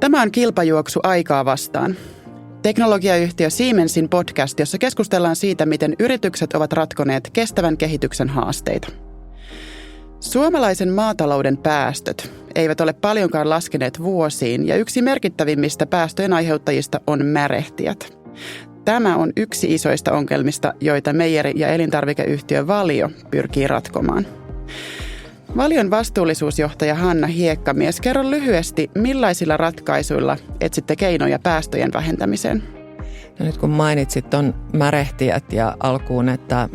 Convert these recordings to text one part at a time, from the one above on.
Tämä on Kilpajuoksu aikaa vastaan. Teknologiayhtiö Siemensin podcast, jossa keskustellaan siitä, miten yritykset ovat ratkoneet kestävän kehityksen haasteita. Suomalaisen maatalouden päästöt eivät ole paljonkaan laskeneet vuosiin ja yksi merkittävimmistä päästöjen aiheuttajista on märehtijät. Tämä on yksi isoista ongelmista, joita meijeri- ja elintarvikeyhtiö Valio pyrkii ratkomaan. Valion vastuullisuusjohtaja Hanna Hiekkamies, kerro lyhyesti, millaisilla ratkaisuilla etsitte keinoja päästöjen vähentämiseen? No nyt kun mainitsit ton märehtijät ja alkuun, että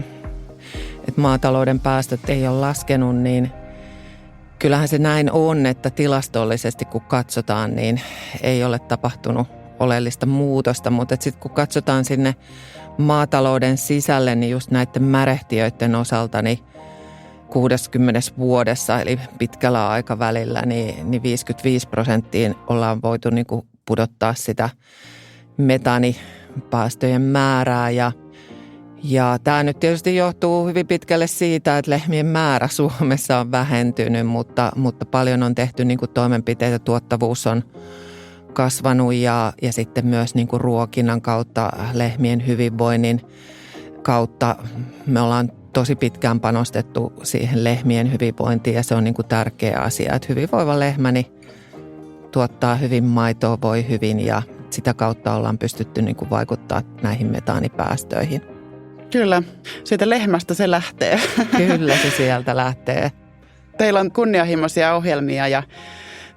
maatalouden päästöt ei ole laskenut, niin kyllähän se näin on, että tilastollisesti kun katsotaan, niin ei ole tapahtunut oleellista muutosta. Mutta sitten kun katsotaan sinne maatalouden sisälle, niin just näiden märehtiöiden osalta, niin 60 vuodessa, eli pitkällä aikavälillä, niin 55% ollaan voitu niin kuin pudottaa sitä metaanipäästöjen määrää. Ja tämä nyt tietysti johtuu hyvin pitkälle siitä, että lehmien määrä Suomessa on vähentynyt, mutta paljon on tehty niin kuin toimenpiteitä. Tuottavuus on kasvanut ja sitten myös niin kuin ruokinnan kautta, lehmien hyvinvoinnin kautta me ollaan tosi pitkään panostettu siihen lehmien hyvinvointiin ja se on niin kuin tärkeä asia, että hyvinvoiva lehmä niin tuottaa hyvin maitoa, voi hyvin ja sitä kautta ollaan pystytty niin kuin vaikuttaa näihin metaanipäästöihin. Kyllä, siitä lehmästä se lähtee. Kyllä se sieltä lähtee. Teillä on kunnianhimoisia ohjelmia ja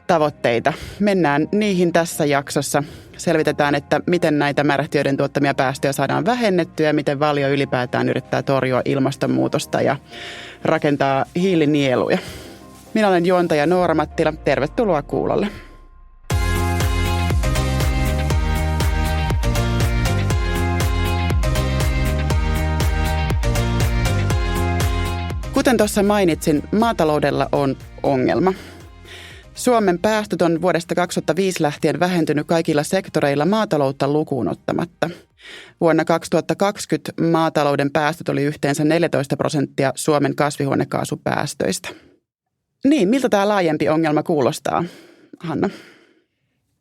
tavoitteita. Mennään niihin tässä jaksossa. Selvitetään, että miten näitä märehtiöiden tuottamia päästöjä saadaan vähennettyä ja miten Valio ylipäätään yrittää torjua ilmastonmuutosta ja rakentaa hiilinieluja. Minä olen juontaja Noora Mattila. Tervetuloa kuulolle. Kuten tuossa mainitsin, maataloudella on ongelma. Suomen päästöt on vuodesta 2005 lähtien vähentynyt kaikilla sektoreilla maataloutta lukuun ottamatta. Vuonna 2020 maatalouden päästöt oli yhteensä 14% Suomen kasvihuonekaasupäästöistä. Niin, miltä tämä laajempi ongelma kuulostaa, Hanna?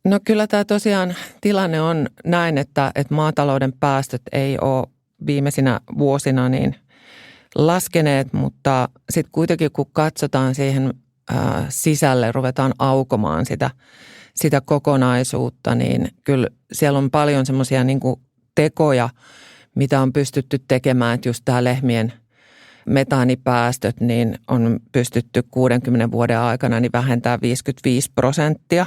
No kyllä tämä tosiaan tilanne on näin, että maatalouden päästöt ei ole viimeisinä vuosina niin laskeneet, mutta sitten kuitenkin kun katsotaan siihen sisälle, ruvetaan aukomaan sitä kokonaisuutta, niin kyllä siellä on paljon semmoisia niin kuin tekoja, mitä on pystytty tekemään, että just tämä lehmien metaanipäästöt, niin on pystytty 60 vuoden aikana niin vähentää 55%.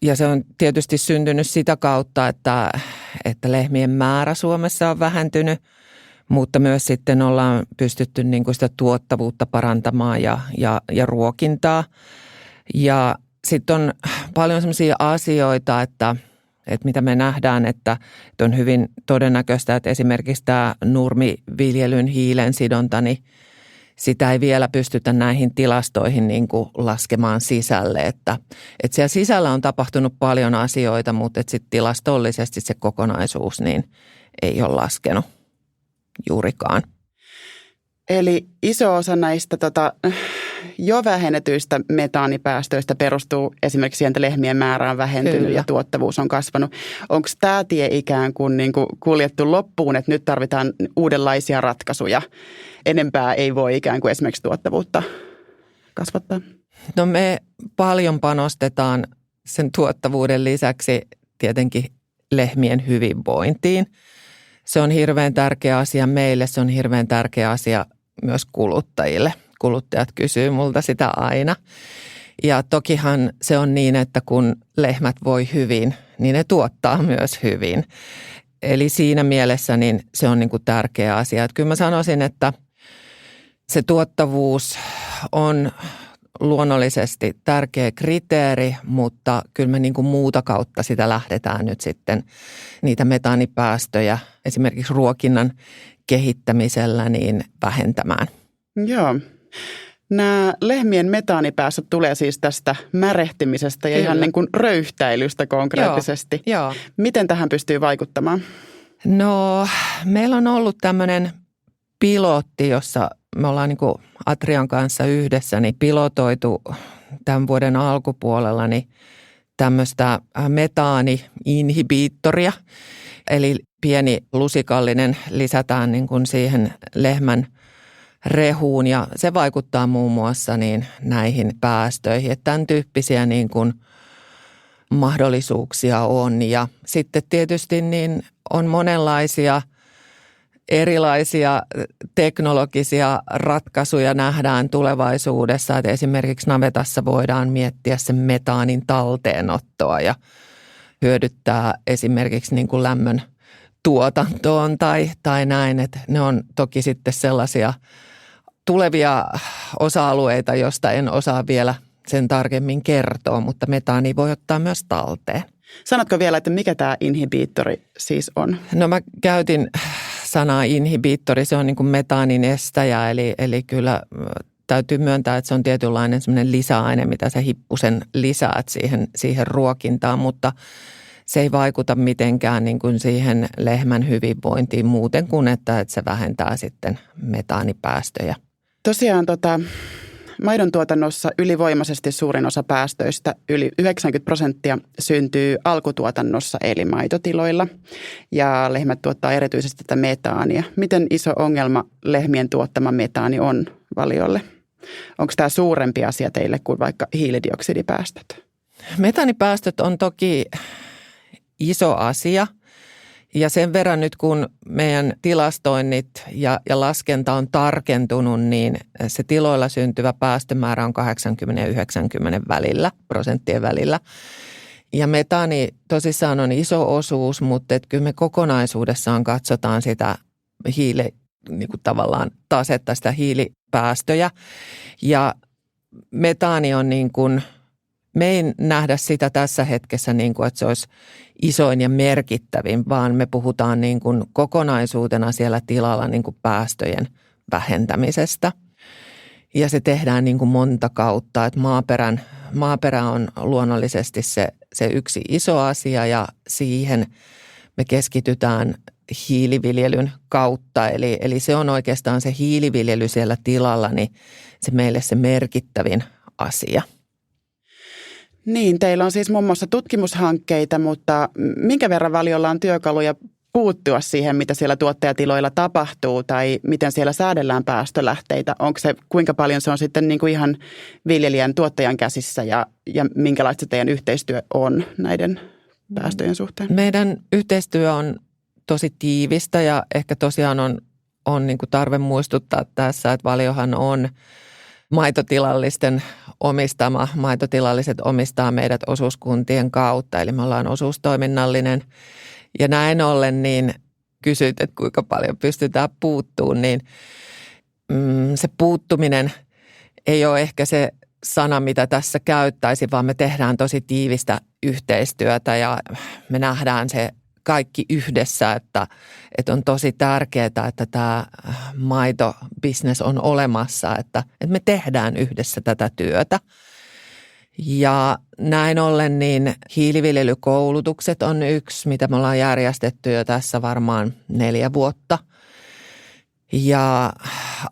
Ja se on tietysti syntynyt sitä kautta, että lehmien määrä Suomessa on vähentynyt, mutta myös sitten ollaan pystytty niin kuin sitä tuottavuutta parantamaan ja ruokintaa. Ja sitten on paljon sellaisia asioita, että mitä me nähdään, että on hyvin todennäköistä, että esimerkiksi tämä nurmiviljelyn hiilensidonta, niin sitä ei vielä pystytä näihin tilastoihin niin kuin laskemaan sisälle. Että siellä sisällä on tapahtunut paljon asioita, mutta sitten tilastollisesti se kokonaisuus niin ei ole laskenut juurikaan. Eli iso osa näistä jo vähennetyistä metaanipäästöistä perustuu esimerkiksi siihen, että lehmien määrä on vähentynyt Kyllä. Ja tuottavuus on kasvanut. Onko tämä tie ikään kuin, kuljettu loppuun, että nyt tarvitaan uudenlaisia ratkaisuja? Enempää ei voi ikään kuin esimerkiksi tuottavuutta kasvattaa? No me paljon panostetaan sen tuottavuuden lisäksi tietenkin lehmien hyvinvointiin. Se on hirveän tärkeä asia meille, se on hirveän tärkeä asia myös kuluttajille. Kuluttajat kysyy multa sitä aina. Ja tokihan se on niin, että kun lehmät voi hyvin, niin ne tuottaa myös hyvin. Eli siinä mielessä niin se on niin kuin tärkeä asia. Että kyllä mä sanoisin, että se tuottavuus on luonnollisesti tärkeä kriteeri, mutta kyllä me niin kuin muuta kautta sitä lähdetään nyt sitten niitä metaanipäästöjä esimerkiksi ruokinnan kehittämisellä niin vähentämään. Joo. Nämä lehmien metaanipäästöt tulee siis tästä märehtimisestä ja ihan niin kuin röyhtäilystä konkreettisesti. Joo. Miten tähän pystyy vaikuttamaan? No, meillä on ollut tämmöinen pilotti, jossa me ollaan niin kuin Atrian kanssa yhdessä niin pilotoitu tämän vuoden alkupuolella niin tämmöistä metaani-inhibiittoria, eli pieni lusikallinen lisätään niin kuin siihen lehmän rehuun ja se vaikuttaa muun muassa niin näihin päästöihin. Että tämän tyyppisiä niin kuin mahdollisuuksia on ja sitten tietysti niin on monenlaisia erilaisia teknologisia ratkaisuja nähdään tulevaisuudessa, että esimerkiksi navetassa voidaan miettiä sen metaanin talteenottoa ja hyödyttää esimerkiksi niin kuin lämmön tuotantoon tai näin, että ne on toki sitten sellaisia tulevia osa-alueita, joista en osaa vielä sen tarkemmin kertoa, mutta metaani voi ottaa myös talteen. Sanotko vielä, että mikä tämä inhibiittori siis on? No mä käytin sanaa inhibiittori, se on niin kuin metaanin estäjä, eli kyllä täytyy myöntää, että se on tietynlainen semmoinen lisäaine, mitä sä hippusen lisäät siihen ruokintaan, mutta se ei vaikuta mitenkään niin kuin siihen lehmän hyvinvointiin muuten kuin, että se vähentää sitten metaanipäästöjä. Tosiaan maidon tuotannossa ylivoimaisesti suurin osa päästöistä, yli 90%, syntyy alkutuotannossa eli maitotiloilla ja lehmät tuottaa erityisesti tätä metaania. Miten iso ongelma lehmien tuottama metaani on valiolle? Onko tämä suurempi asia teille kuin vaikka hiilidioksidipäästöt? Metaanipäästöt on toki iso asia. Ja sen verran nyt, kun meidän tilastoinnit ja laskenta on tarkentunut, niin se tiloilla syntyvä päästömäärä on 80 ja 90 prosenttien välillä. Ja metaani tosissaan on iso osuus, mutta kyllä me kokonaisuudessaan katsotaan sitä niin kuin tavallaan tasetta, sitä hiilipäästöjä. Ja metaani on niin kuin, me ei nähdä sitä tässä hetkessä niin kuin, että se olisi isoin ja merkittävin, vaan me puhutaan niin kuin kokonaisuutena siellä tilalla niin kuin päästöjen vähentämisestä. Ja se tehdään niin kuin monta kautta, että maaperä on luonnollisesti se yksi iso asia ja siihen me keskitytään hiiliviljelyn kautta. Eli se on oikeastaan se hiiliviljely siellä tilalla, niin se meille se merkittävin asia. Niin, teillä on siis muun muassa tutkimushankkeita, mutta minkä verran valiolla on työkaluja puuttua siihen, mitä siellä tuottajatiloilla tapahtuu tai miten siellä säädellään päästölähteitä? Onko se, kuinka paljon se on sitten niin kuin ihan viljelijän tuottajan käsissä ja minkälaista teidän yhteistyö on näiden päästöjen suhteen? Meidän yhteistyö on tosi tiivistä ja ehkä tosiaan on niin kuin tarve muistuttaa tässä, että valiohan on maitotilallisten omistama. Maitotilalliset omistaa meidät osuuskuntien kautta, eli me ollaan osuustoiminnallinen. Ja näin ollen niin kysyt, että kuinka paljon pystytään puuttumaan, niin se puuttuminen ei ole ehkä se sana, mitä tässä käyttäisi, vaan me tehdään tosi tiivistä yhteistyötä ja me nähdään se kaikki yhdessä, että on tosi tärkeää, että tämä maitobisnes on olemassa, että me tehdään yhdessä tätä työtä. Ja näin ollen niin hiiliviljelykoulutukset on yksi, mitä me ollaan järjestetty jo tässä varmaan 4 vuotta. Ja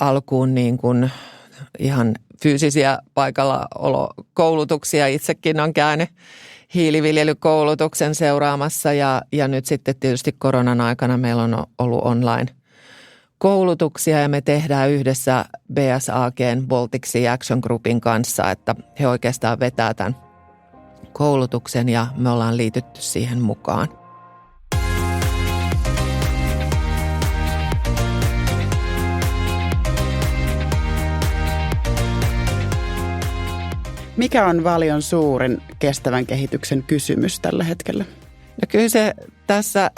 alkuun niin kuin ihan fyysisiä paikallaolokoulutuksia itsekin on käynyt hiiliviljelykoulutuksen seuraamassa ja nyt sitten tietysti koronan aikana meillä on ollut online-koulutuksia ja me tehdään yhdessä BSAG:n Baltic Sea Action Groupin kanssa, että he oikeastaan vetää tämän koulutuksen ja me ollaan liitytty siihen mukaan. Mikä on Valion suurin kestävän kehityksen kysymys tällä hetkellä? No kyllä se tässä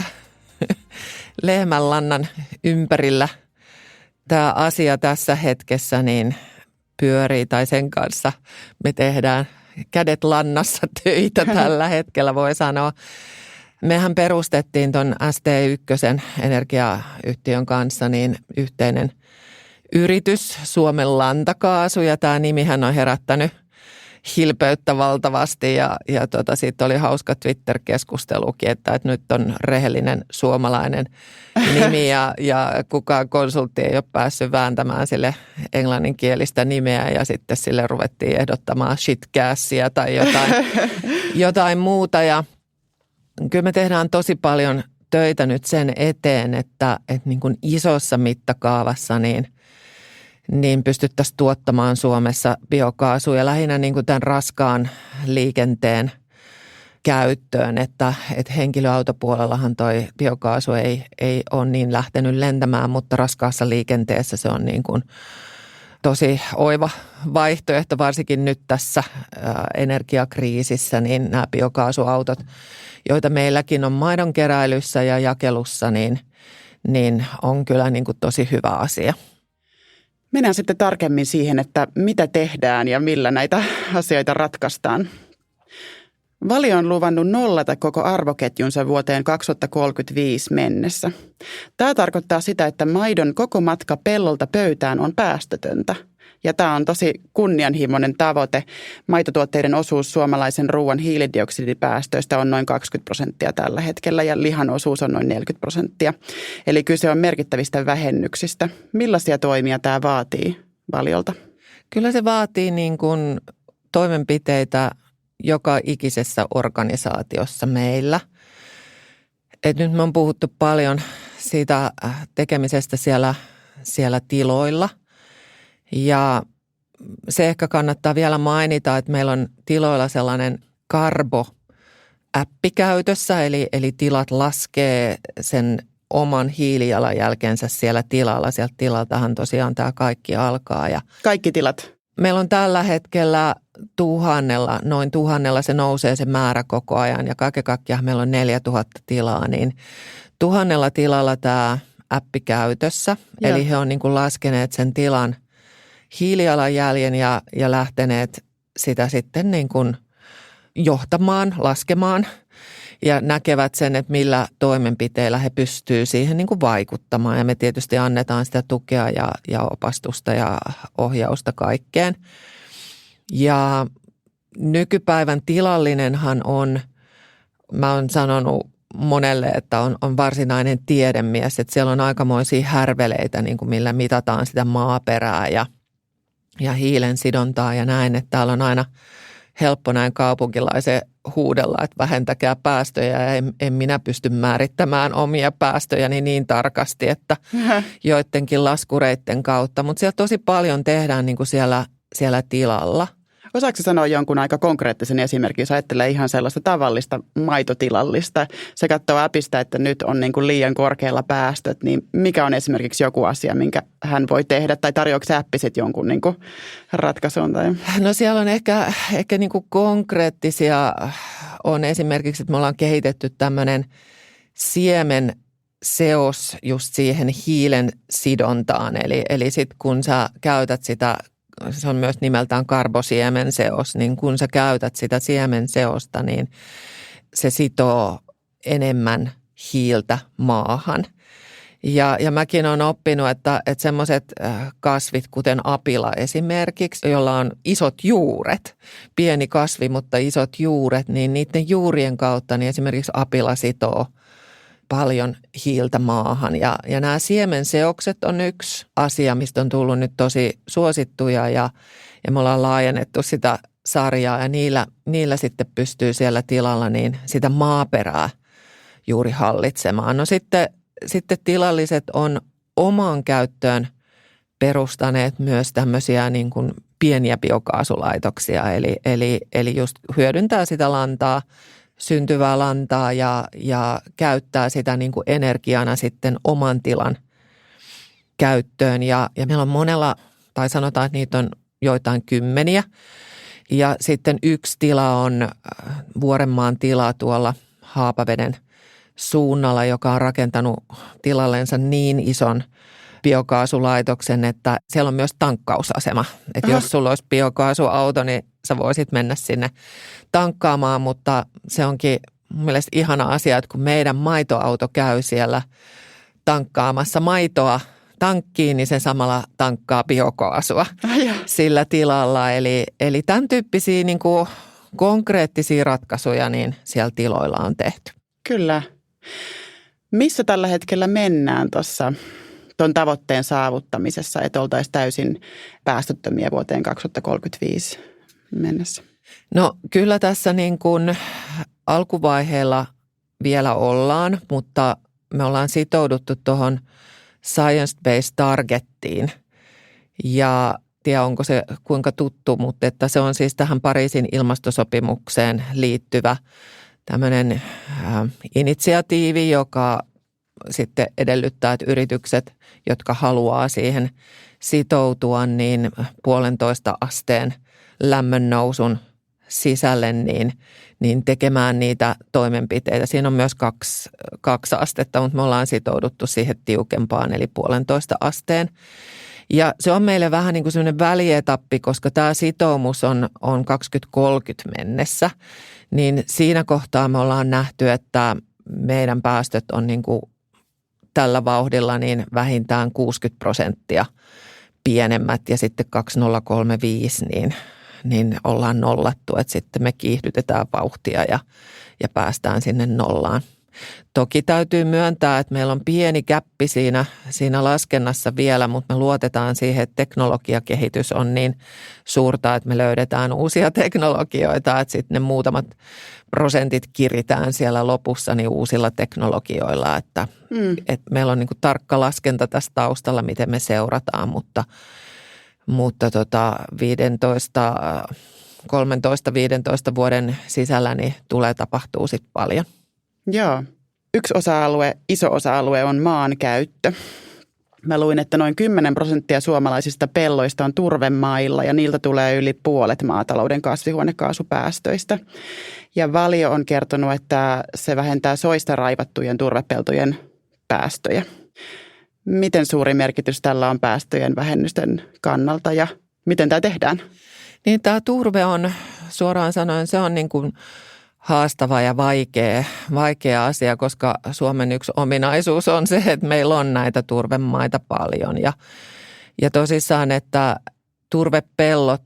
lehmänlannan ympärillä tämä asia tässä hetkessä niin pyörii tai sen kanssa me tehdään kädet lannassa töitä tällä hetkellä voi sanoa. Mehän perustettiin tuon ST1 energiayhtiön kanssa niin yhteinen yritys Suomen Lantakaasu ja tämä nimihän on herättänyt hilpeyttä valtavasti ja siitä oli hauska Twitter-keskustelukin, että nyt on rehellinen suomalainen nimi ja kukaan konsultti ei ole päässyt vääntämään sille englanninkielistä nimeä ja sitten sille ruvettiin ehdottamaan shitgassia tai jotain muuta ja kyllä me tehdään tosi paljon töitä nyt sen eteen, että niin kuin isossa mittakaavassa niin pystyttäisiin tuottamaan Suomessa biokaasua ja lähinnä niin kuin tämän raskaan liikenteen käyttöön, että henkilöautopuolellahan toi biokaasu ei ole niin lähtenyt lentämään, mutta raskaassa liikenteessä se on niin kuin tosi oiva vaihtoehto, varsinkin nyt tässä energiakriisissä, niin nämä biokaasuautot, joita meilläkin on maidonkeräilyssä ja jakelussa, niin on kyllä niin kuin tosi hyvä asia. Mennään sitten tarkemmin siihen, että mitä tehdään ja millä näitä asioita ratkaistaan. Valio on luvannut nollata koko arvoketjunsa vuoteen 2035 mennessä. Tämä tarkoittaa sitä, että maidon koko matka pellolta pöytään on päästötöntä. Ja tämä on tosi kunnianhimoinen tavoite. Maitotuotteiden osuus suomalaisen ruoan hiilidioksidipäästöistä on noin 20% tällä hetkellä ja lihan osuus on noin 40%. Eli kyse on merkittävistä vähennyksistä. Millaisia toimia tämä vaatii Valiolta? Kyllä se vaatii niin kuin toimenpiteitä joka ikisessä organisaatiossa meillä. Et nyt me on puhuttu paljon siitä tekemisestä siellä tiloilla. Ja se ehkä kannattaa vielä mainita, että meillä on tiloilla sellainen Karbo-äppi käytössä, eli tilat laskee sen oman hiilijalanjälkensä siellä tilalla. Sieltä tilaltahan tosiaan tämä kaikki alkaa. Ja kaikki tilat? Meillä on tällä hetkellä noin 1000 se nousee se määrä koko ajan ja kaiken kaikkiaan meillä on 4000 tilaa, niin 1000 tilalla tämä äppi käytössä. Joo. Eli he on niin kuin laskeneet sen tilan hiilijalanjäljen ja lähteneet sitä sitten niin kuin johtamaan, laskemaan ja näkevät sen, että millä toimenpiteillä he pystyvät siihen niin kuin vaikuttamaan. Ja me tietysti annetaan sitä tukea ja opastusta ja ohjausta kaikkeen. Ja nykypäivän tilallinenhan on, mä oon sanonut monelle, että on varsinainen tiedemies, että siellä on aikamoisia härveleitä, niin kuin millä mitataan sitä maaperää ja hiilen sidontaa ja näin, että täällä on aina helppo näin kaupunkilaisen huudella, että vähentäkää päästöjä ja en minä pysty määrittämään omia päästöjäni niin tarkasti, että joidenkin laskureiden kautta, mutta siellä tosi paljon tehdään niin kuin siellä tilalla. Osaatko sanoa jonkun aika konkreettisen esimerkin, jos ajattelee ihan sellaista tavallista maitotilallista. Se katsoo äpistä, että nyt on niin kuin liian korkealla päästöt, niin mikä on esimerkiksi joku asia, minkä hän voi tehdä? Tai tarjoako se äppi sitten jonkun niin kuin ratkaisun? Tai? No siellä on ehkä niin kuin konkreettisia on esimerkiksi, että me ollaan kehitetty tämmöinen siemenseos just siihen hiilen sidontaan. Eli sitten kun sä käytät sitä, se on myös nimeltään karbosiemenseos, niin kun sä käytät sitä siemenseosta, niin se sitoo enemmän hiiltä maahan. Ja mäkin olen oppinut, että semmoiset kasvit, kuten apila esimerkiksi, jolla on isot juuret, pieni kasvi, mutta isot juuret, niin niiden juurien kautta niin esimerkiksi apila sitoo paljon hiiltä maahan. Ja nämä siemenseokset on yksi asia, mistä on tullut nyt tosi suosittuja ja me ollaan laajennettu sitä sarjaa ja niillä sitten pystyy siellä tilalla niin sitä maaperää juuri hallitsemaan. No sitten tilalliset on omaan käyttöön perustaneet myös tämmöisiä niin kuin pieniä biokaasulaitoksia, eli just hyödyntää sitä lantaa, syntyvää lantaa ja käyttää sitä niin kuin energiana sitten oman tilan käyttöön. Ja meillä on monella, tai sanotaan, että niitä on joitain kymmeniä. Ja sitten yksi tila on Vuorenmaan tila tuolla Haapaveden suunnalla, joka on rakentanut tilallensa niin ison biokaasulaitoksen, että siellä on myös tankkausasema. Että jos sulla olisi biokaasuauto, niin sä voisit mennä sinne tankkaamaan, mutta se onkin mun mielestä ihana asia, että kun meidän maitoauto käy siellä tankkaamassa maitoa tankkiin, niin se samalla tankkaa biokaasua sillä tilalla. Eli tämän tyyppisiä niin kuin konkreettisia ratkaisuja niin siellä tiloilla on tehty. Kyllä. Missä tällä hetkellä mennään tuon tavoitteen saavuttamisessa, että oltaisiin täysin päästöttömiä vuoteen 2035 mennessä? No kyllä tässä niin kuin alkuvaiheella vielä ollaan, mutta me ollaan sitouduttu tuohon science-based targettiin ja tiedä onko se kuinka tuttu, mutta että se on siis tähän Pariisin ilmastosopimukseen liittyvä tämmöinen initiatiivi, joka sitten edellyttää, että yritykset, jotka haluaa siihen sitoutua, niin 1,5 asteen lämmön nousun sisälle, niin tekemään niitä toimenpiteitä. Siinä on myös 2 astetta, mutta me ollaan sitouduttu siihen tiukempaan, eli 1,5 asteen. Ja se on meille vähän niin kuin sellainen välietappi, koska tämä sitoumus on 2030 mennessä, niin siinä kohtaa me ollaan nähty, että meidän päästöt on niin kuin tällä vauhdilla niin vähintään 60% pienemmät ja sitten 2035 niin ollaan nollattu, että sitten me kiihdytetään vauhtia ja päästään sinne nollaan. Toki täytyy myöntää, että meillä on pieni gäppi siinä laskennassa vielä, mutta me luotetaan siihen, että teknologiakehitys on niin suurta, että me löydetään uusia teknologioita, että sitten ne muutamat prosentit kiritään siellä lopussa niin uusilla teknologioilla, että meillä on niin kuin tarkka laskenta tässä taustalla, miten me seurataan, mutta 13-15 vuoden sisällä niin tulee tapahtuu sitten paljon. Joo. Yksi iso osa-alue on maankäyttö. Mä luin, että noin 10% suomalaisista pelloista on turvemailla ja niiltä tulee yli puolet maatalouden kasvihuonekaasupäästöistä. Ja Valio on kertonut, että se vähentää soista raivattujen turvepeltojen päästöjä. Miten suuri merkitys tällä on päästöjen vähennysten kannalta ja miten tämä tehdään? Niin tämä turve on, suoraan sanoen, se on niin kuin haastava ja vaikea asia, koska Suomen yksi ominaisuus on se, että meillä on näitä turvemaita paljon. Ja tosissaan, että turvepellot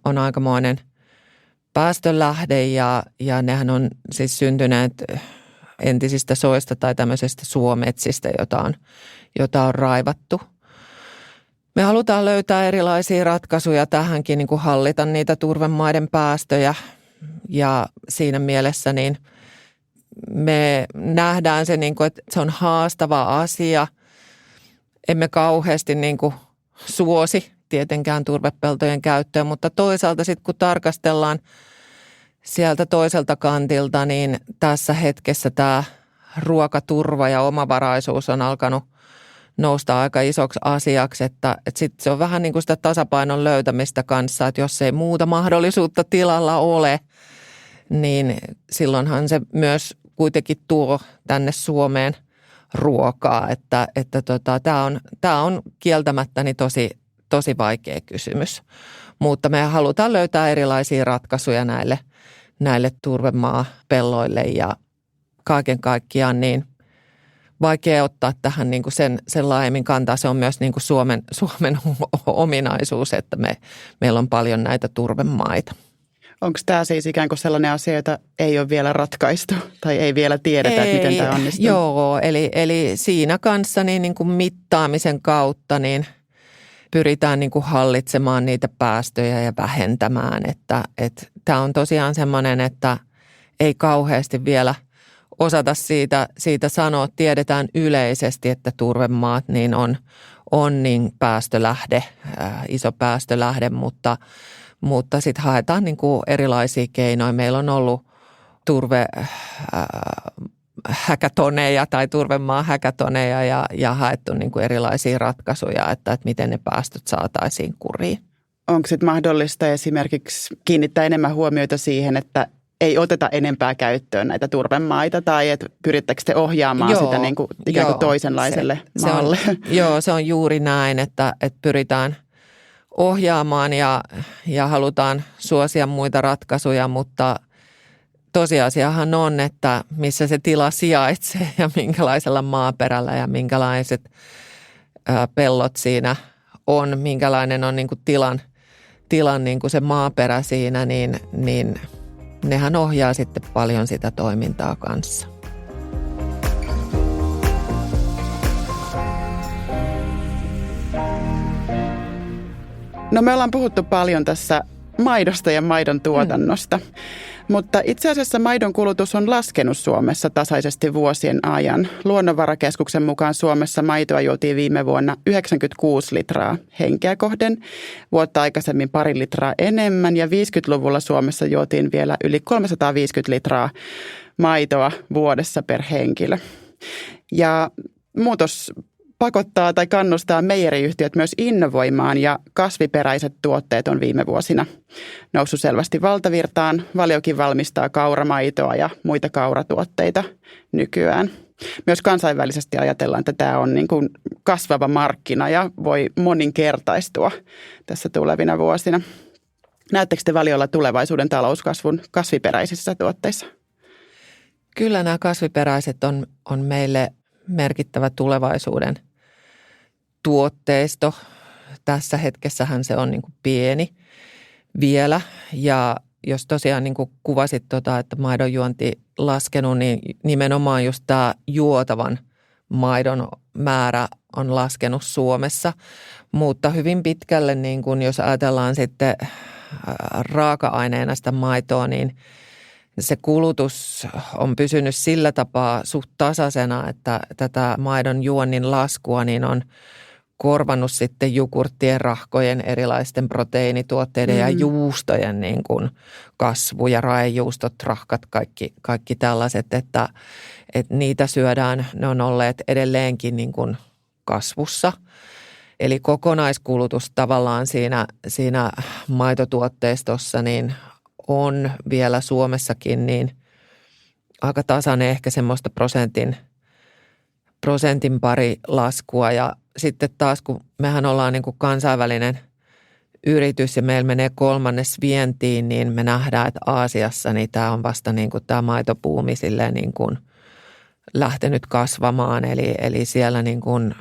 on aikamoinen päästölähde ja nehän on siis syntyneet entisistä soista tai tämmöisestä suometsistä, jota on raivattu. Me halutaan löytää erilaisia ratkaisuja tähänkin, niin kuin hallita niitä turvemaiden päästöjä. Ja siinä mielessä niin me nähdään se, niin kuin, että se on haastava asia. Emme kauheasti niin kuin suosi tietenkään turvepeltojen käyttöä, mutta toisaalta sitten kun tarkastellaan sieltä toiselta kantilta, niin tässä hetkessä tämä ruokaturva ja omavaraisuus on alkanut nousta aika isoksi asiaksi, että sitten se on vähän niin kuin sitä tasapainon löytämistä kanssa, että jos ei muuta mahdollisuutta tilalla ole, niin silloinhan se myös kuitenkin tuo tänne Suomeen ruokaa, että tämä on kieltämättä niin tosi vaikea kysymys, mutta me halutaan löytää erilaisia ratkaisuja näille turvemaapelloille ja kaiken kaikkiaan niin vaikea ottaa tähän niin kuin sen laajemmin kantaa. Se on myös niin kuin Suomen ominaisuus, että meillä on paljon näitä turvemaita. Onko tämä siis ikään kuin sellainen asia, jota ei ole vielä ratkaistu tai ei vielä tiedetä, että miten tämä onnistuu? Joo, eli siinä kanssa niin kuin mittaamisen kautta niin pyritään niin kuin hallitsemaan niitä päästöjä ja vähentämään. Että tämä on tosiaan semmoinen, että ei kauheasti vielä osata siitä sanoa. Tiedetään yleisesti, että turvemaat niin on niin päästölähde, iso päästölähde, mutta sitten haetaan niin kuin erilaisia keinoja. Meillä on ollut turvehäkätoneja tai turvemaa häkätoneja ja haettu niin kuin erilaisia ratkaisuja, että miten ne päästöt saataisiin kuriin. Onko sitten mahdollista esimerkiksi kiinnittää enemmän huomioita siihen, että ei oteta enempää käyttöön näitä turvemaita tai että pyrittäkö te ohjaamaan sitä niin kuin ikään kuin toisenlaiselle maalle? Se on juuri näin, että pyritään ohjaamaan ja halutaan suosia muita ratkaisuja, mutta tosiasiahan on, että missä se tila sijaitsee ja minkälaisella maaperällä ja minkälaiset pellot siinä on, minkälainen on niin kuin tilan niin kuin se maaperä siinä, niin nehän ohjaa sitten paljon sitä toimintaa kanssa. No me ollaan puhuttu paljon tässä maidosta ja maidon tuotannosta, mutta itse asiassa maidon kulutus on laskenut Suomessa tasaisesti vuosien ajan. Luonnonvarakeskuksen mukaan Suomessa maitoa juotiin viime vuonna 96 litraa henkeä kohden, vuotta aikaisemmin 2 litraa enemmän ja 50-luvulla Suomessa juotiin vielä yli 350 litraa maitoa vuodessa per henkilö. Ja muutos pakottaa tai kannustaa meijeriyhtiöt myös innovoimaan ja kasviperäiset tuotteet on viime vuosina noussut selvästi valtavirtaan. Valiokin valmistaa kauramaitoa ja muita kauratuotteita nykyään. Myös kansainvälisesti ajatellaan, että tämä on niin kuin kasvava markkina ja voi moninkertaistua tässä tulevina vuosina. Näettekö te Valiolla tulevaisuuden talouskasvun kasviperäisissä tuotteissa? Kyllä nämä kasviperäiset on meille merkittävä tulevaisuuden tuotteisto. Tässä hetkessähän se on niin kuin pieni vielä ja jos tosiaan niin kuin kuvasit että maidon juonti laskenut, niin nimenomaan just tämä juotavan maidon määrä on laskenut Suomessa, mutta hyvin pitkälle niin kuin jos ajatellaan sitten raaka-aineena sitä maitoa, niin se kulutus on pysynyt sillä tapaa suht tasaisena, että tätä maidon juonnin laskua niin on korvannut sitten jogurttien, rahkojen, erilaisten proteiinituotteiden ja juustojen niin kuin kasvu ja raejuustot, rahkat, kaikki tällaiset, että niitä syödään, ne on olleet edelleenkin niin kuin kasvussa. Eli kokonaiskulutus tavallaan siinä maitotuotteistossa niin on vielä Suomessakin niin aika tasainen ehkä semmoista prosentin pari laskua ja sitten taas kun mehän ollaan niin kuin kansainvälinen yritys ja meillä menee 3. vientiin, niin me nähdään, että Aasiassa niin tämä on vasta niin kuin tämä maitobuumi silleen niin kuin lähtenyt kasvamaan. Eli siellä niin kuin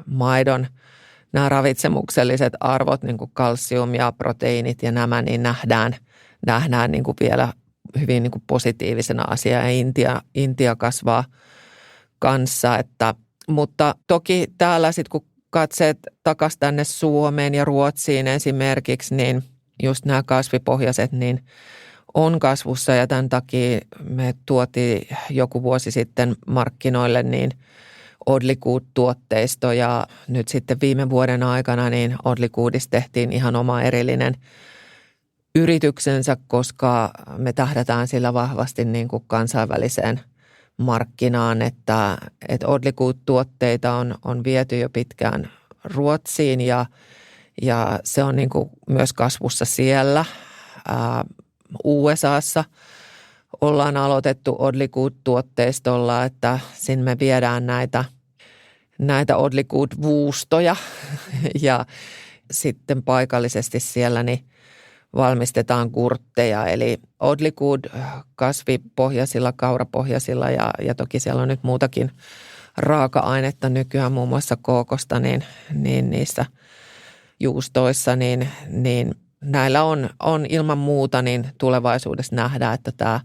maidon nämä ravitsemukselliset arvot, niin kuin kalsium ja proteiinit ja nämä, niin nähdään niin kuin vielä hyvin niin kuin positiivisena asiana ja Intia kasvaa kanssa, mutta toki täällä sitten kun katseet takaisin tänne Suomeen ja Ruotsiin esimerkiksi, niin just nämä kasvipohjaiset niin on kasvussa ja tämän takia me tuotiin joku vuosi sitten markkinoille niin Oddly-Good-tuotteisto ja nyt sitten viime vuoden aikana niin Oddly-Goodista tehtiin ihan oma erillinen yrityksensä, koska me tähdätään sillä vahvasti niin kuin kansainväliseen markkinaan, että Oddly-Good-tuotteita on viety jo pitkään Ruotsiin ja se on niin kuin myös kasvussa siellä. USAssa ollaan aloitettu Oddly-Good-tuotteistolla, että sinne me viedään näitä Oddly-Good-vuustoja ja sitten paikallisesti siellä niin valmistetaan kurtteja, eli Oddly-Good kasvipohjaisilla, kaurapohjaisilla ja toki siellä on nyt muutakin raaka-ainetta nykyään, muun muassa kookosta, niin niissä juustoissa, niin näillä on ilman muuta, niin tulevaisuudessa nähdään, että tämä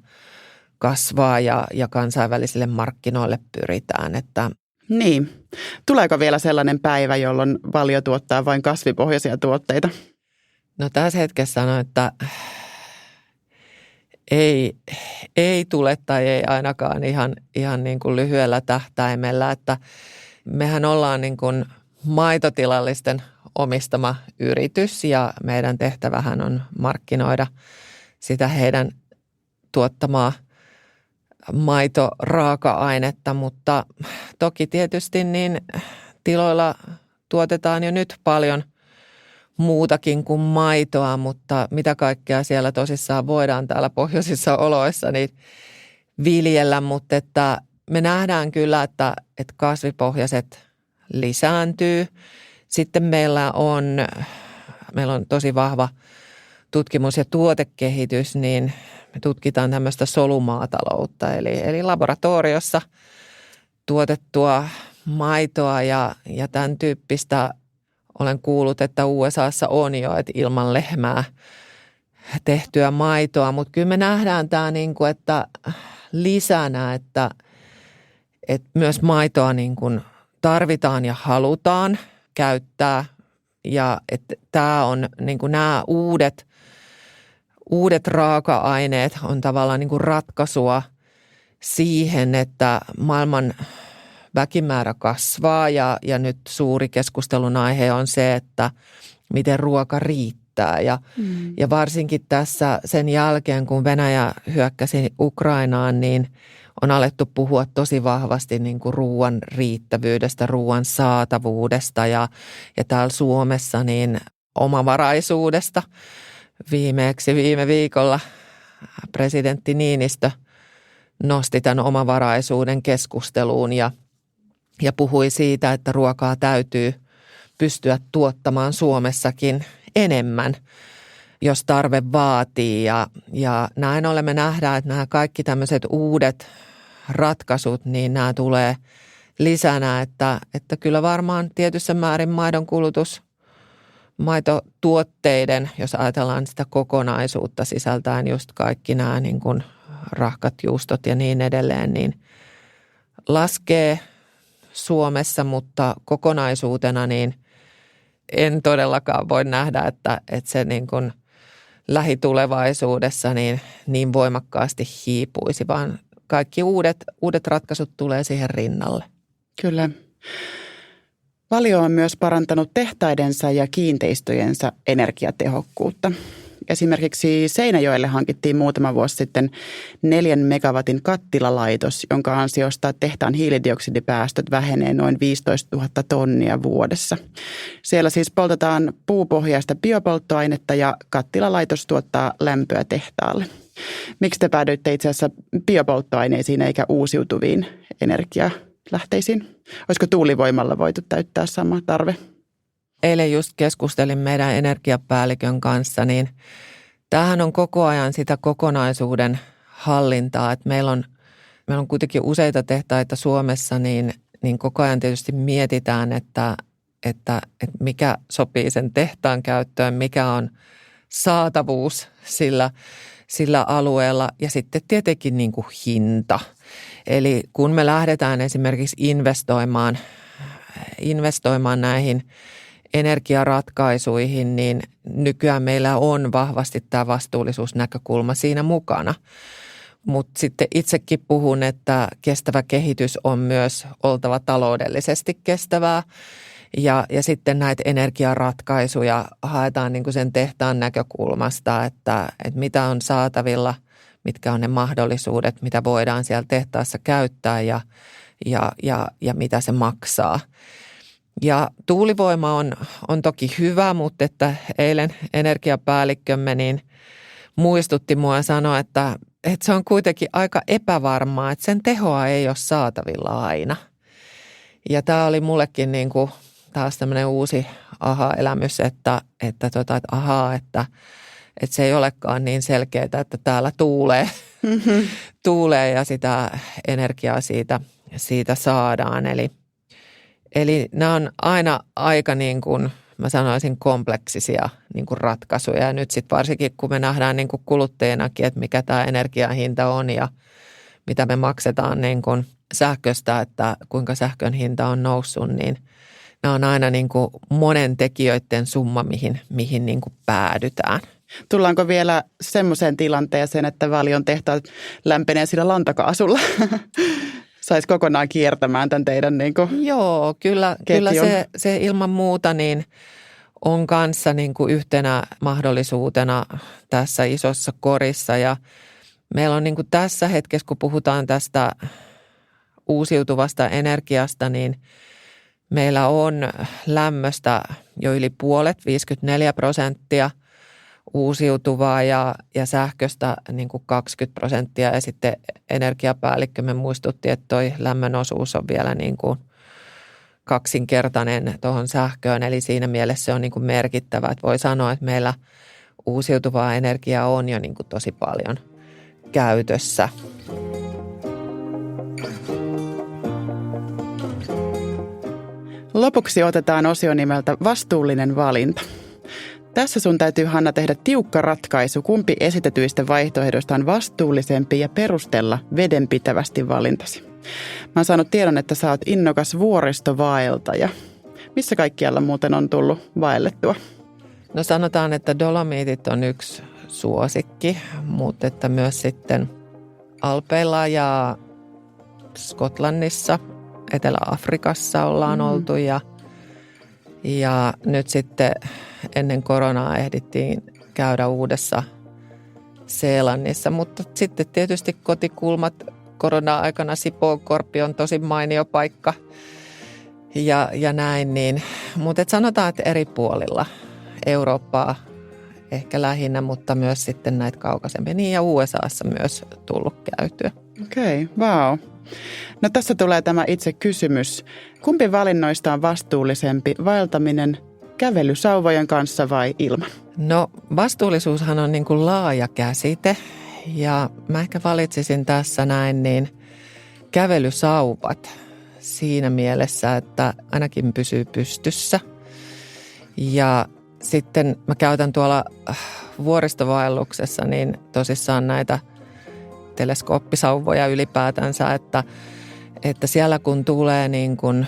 kasvaa ja kansainvälisille markkinoille pyritään. Niin. Tuleeko vielä sellainen päivä, jolloin Valio tuottaa vain kasvipohjaisia tuotteita? No tässä hetkessä sanon, että ei tule tai ei ainakaan ihan niin kuin lyhyellä tähtäimellä, että mehän ollaan niin kuin maitotilallisten omistama yritys ja meidän tehtävähän on markkinoida sitä heidän tuottamaa maitoraaka-ainetta, mutta toki tietysti niin tiloilla tuotetaan jo nyt paljon muutakin kuin maitoa, mutta mitä kaikkea siellä tosissaan voidaan täällä pohjoisissa oloissa niin viljellä, mutta että me nähdään kyllä, että kasvipohjaiset lisääntyy. Sitten meillä on tosi vahva tutkimus- ja tuotekehitys, niin me tutkitaan tämmöistä solumaataloutta, eli laboratoriossa tuotettua maitoa ja tämän tyyppistä. Olen kuullut, että USAssa on jo, että ilman lehmää tehtyä maitoa, mutta kyllä me nähdään tämä niin kuin, että lisänä, että myös maitoa niin kuin tarvitaan ja halutaan käyttää ja että tämä on niin kuin nämä uudet raaka-aineet on tavallaan niin kuin ratkaisua siihen, että maailman väkimäärä kasvaa ja nyt suuri keskustelun aihe on se, että miten ruoka riittää. Ja varsinkin tässä sen jälkeen, kun Venäjä hyökkäsi Ukrainaan, niin on alettu puhua tosi vahvasti niin kuin ruoan riittävyydestä, ruoan saatavuudesta ja täällä Suomessa niin omavaraisuudesta. Viimeksi viime viikolla presidentti Niinistö nosti tämän omavaraisuuden keskusteluun ja puhui siitä, että ruokaa täytyy pystyä tuottamaan Suomessakin enemmän, jos tarve vaatii. Ja näin olemme nähdään, että nämä kaikki tämmöiset uudet ratkaisut, niin nämä tulee lisänä, että kyllä varmaan tietyssä määrin maidon kulutus, maitotuotteiden, jos ajatellaan sitä kokonaisuutta sisältäen just kaikki nämä niin kuin rahkat, juustot ja niin edelleen, niin laskee Suomessa, mutta kokonaisuutena niin en todellakaan voi nähdä, että se niin kuin lähitulevaisuudessa niin voimakkaasti hiipuisi, vaan kaikki uudet ratkaisut tulee siihen rinnalle. Kyllä. Valio on myös parantanut tehtaidensa ja kiinteistöjensä energiatehokkuutta. Esimerkiksi Seinäjoelle hankittiin muutama vuosi sitten 4 megawatin kattilalaitos, jonka ansiosta tehtaan hiilidioksidipäästöt vähenee noin 15 000 tonnia vuodessa. Siellä siis poltetaan puupohjaista biopolttoainetta ja kattilalaitos tuottaa lämpöä tehtaalle. Miksi te päädyitte itse asiassa biopolttoaineisiin eikä uusiutuviin energialähteisiin? Olisiko tuulivoimalla voitu täyttää sama tarve? Eilen just keskustelin meidän energiapäällikön kanssa, niin tämähän on koko ajan sitä kokonaisuuden hallintaa, että meillä on kuitenkin useita tehtaita Suomessa, niin koko ajan tietysti mietitään, että mikä sopii sen tehtaan käyttöön, mikä on saatavuus sillä alueella ja sitten tietenkin niin kuin hinta. Eli kun me lähdetään esimerkiksi investoimaan näihin energiaratkaisuihin, niin nykyään meillä on vahvasti tämä vastuullisuusnäkökulma siinä mukana. Mutta sitten itsekin puhun, että kestävä kehitys on myös oltava taloudellisesti kestävää. Ja sitten näitä energiaratkaisuja haetaan niin kuin sen tehtaan näkökulmasta, että mitä on saatavilla, mitkä on ne mahdollisuudet, mitä voidaan siellä tehtaassa käyttää ja mitä se maksaa. Ja tuulivoima on toki hyvä, mutta että eilen energiapäällikkömme niin muistutti mua ja sanoi, että se on kuitenkin aika epävarmaa, että sen tehoa ei ole saatavilla aina. Ja tämä oli mullekin niin kuin taas tämmöinen uusi aha-elämys, että se ei olekaan niin selkeää, että täällä tuulee ja sitä energiaa siitä saadaan. Eli nämä on aina aika niin kuin mä sanoisin kompleksisia niin kuin ratkaisuja. Ja nyt sitten varsinkin kun me nähdään niin kuin kuluttajinakin, että mikä tämä energiahinta on ja mitä me maksetaan niin kuin sähköstä, että kuinka sähkön hinta on noussut, niin nämä on aina niin kuin monen tekijöiden summa, mihin niin kuin päädytään. Tullaanko vielä semmoiseen tilanteeseen, että Valion tehtaat lämpenee sillä lantakaasulla? Saisi kokonaan kiertämään tämän teidän niin kuin Joo, kyllä se ilman muuta niin on kanssa niin kuin yhtenä mahdollisuutena tässä isossa korissa. Ja meillä on niin kuin tässä hetkessä, kun puhutaan tästä uusiutuvasta energiasta, niin meillä on lämmöstä jo yli puolet, 54% uusiutuvaa ja sähköstä niin kuin 20%. Ja sitten energiapäällikkömme muistutti, että toi lämmön osuus on vielä niin kuin kaksinkertainen tuohon sähköön. Eli siinä mielessä se on niin kuin merkittävä. Että voi sanoa, että meillä uusiutuvaa energiaa on jo niin kuin tosi paljon käytössä. Lopuksi otetaan osio nimeltä Vastuullinen valinta. Tässä sun täytyy, Hanna, tehdä tiukka ratkaisu, kumpi esitetyistä vaihtoehdoista on vastuullisempi ja perustella vedenpitävästi valintasi. Mä oon saanut tiedon, että sä oot innokas vuoristovaeltaja. Missä kaikkialla muuten on tullut vaellettua? No sanotaan, että Dolomiitit on yksi suosikki, mutta että myös sitten Alpeilla ja Skotlannissa, Etelä-Afrikassa ollaan oltu ja nyt sitten ennen koronaa ehdittiin käydä Uudessa Seelannissa, mutta sitten tietysti kotikulmat korona-aikana Sipoonkorpi on tosi mainio paikka ja näin niin, mutta sanotaan, että eri puolilla Eurooppaa ehkä lähinnä, mutta myös sitten näitä kaukaisempia. Niin ja USAssa myös tullut käytyä. Okei, vau. No tässä tulee tämä itse kysymys. Kumpi valinnoista on vastuullisempi, vaeltaminen kävelysauvojen kanssa vai ilman? No vastuullisuushan on niin kuin laaja käsite ja mä ehkä valitsisin tässä näin niin kävelysauvat siinä mielessä, että ainakin pysyy pystyssä. Ja sitten mä käytän tuolla vuoristovaelluksessa niin tosissaan näitä teleskooppisauvoja ylipäätänsä, että siellä kun tulee niin kuin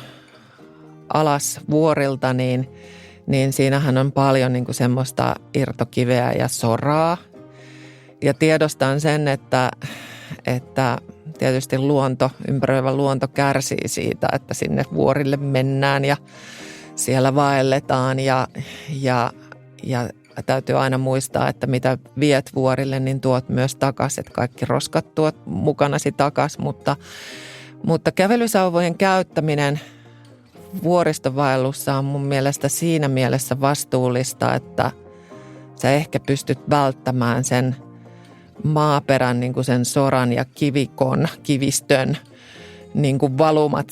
alas vuorilta, niin siinähän on paljon niin kuin semmoista irtokiveä ja soraa. Ja tiedostan sen, että tietysti ympäröivä luonto kärsii siitä, että sinne vuorille mennään ja siellä vaelletaan ja täytyy aina muistaa, että mitä viet vuorille, niin tuot myös takaisin, että kaikki roskat tuot mukanasi takaisin, mutta kävelysauvojen käyttäminen vuoristovaellussa on mun mielestä siinä mielessä vastuullista, että sä ehkä pystyt välttämään sen maaperän, niin kuin sen soran ja kivistön niin kuin valumat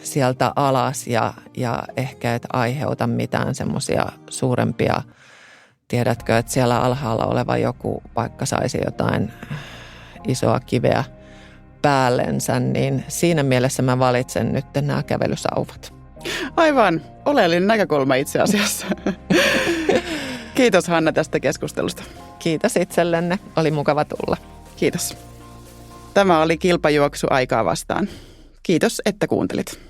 sieltä alas ja ehkä et aiheuta mitään semmoisia suurempia, tiedätkö, että siellä alhaalla oleva joku paikka saisi jotain isoa kiveä päällensä, niin siinä mielessä mä valitsen nyt nämä kävelysauvat. Aivan, oleellinen näkökulma itse asiassa. Kiitos Hanna tästä keskustelusta. Kiitos itsellenne, oli mukava tulla. Kiitos. Tämä oli Kilpajuoksu aikaa vastaan. Kiitos, että kuuntelit.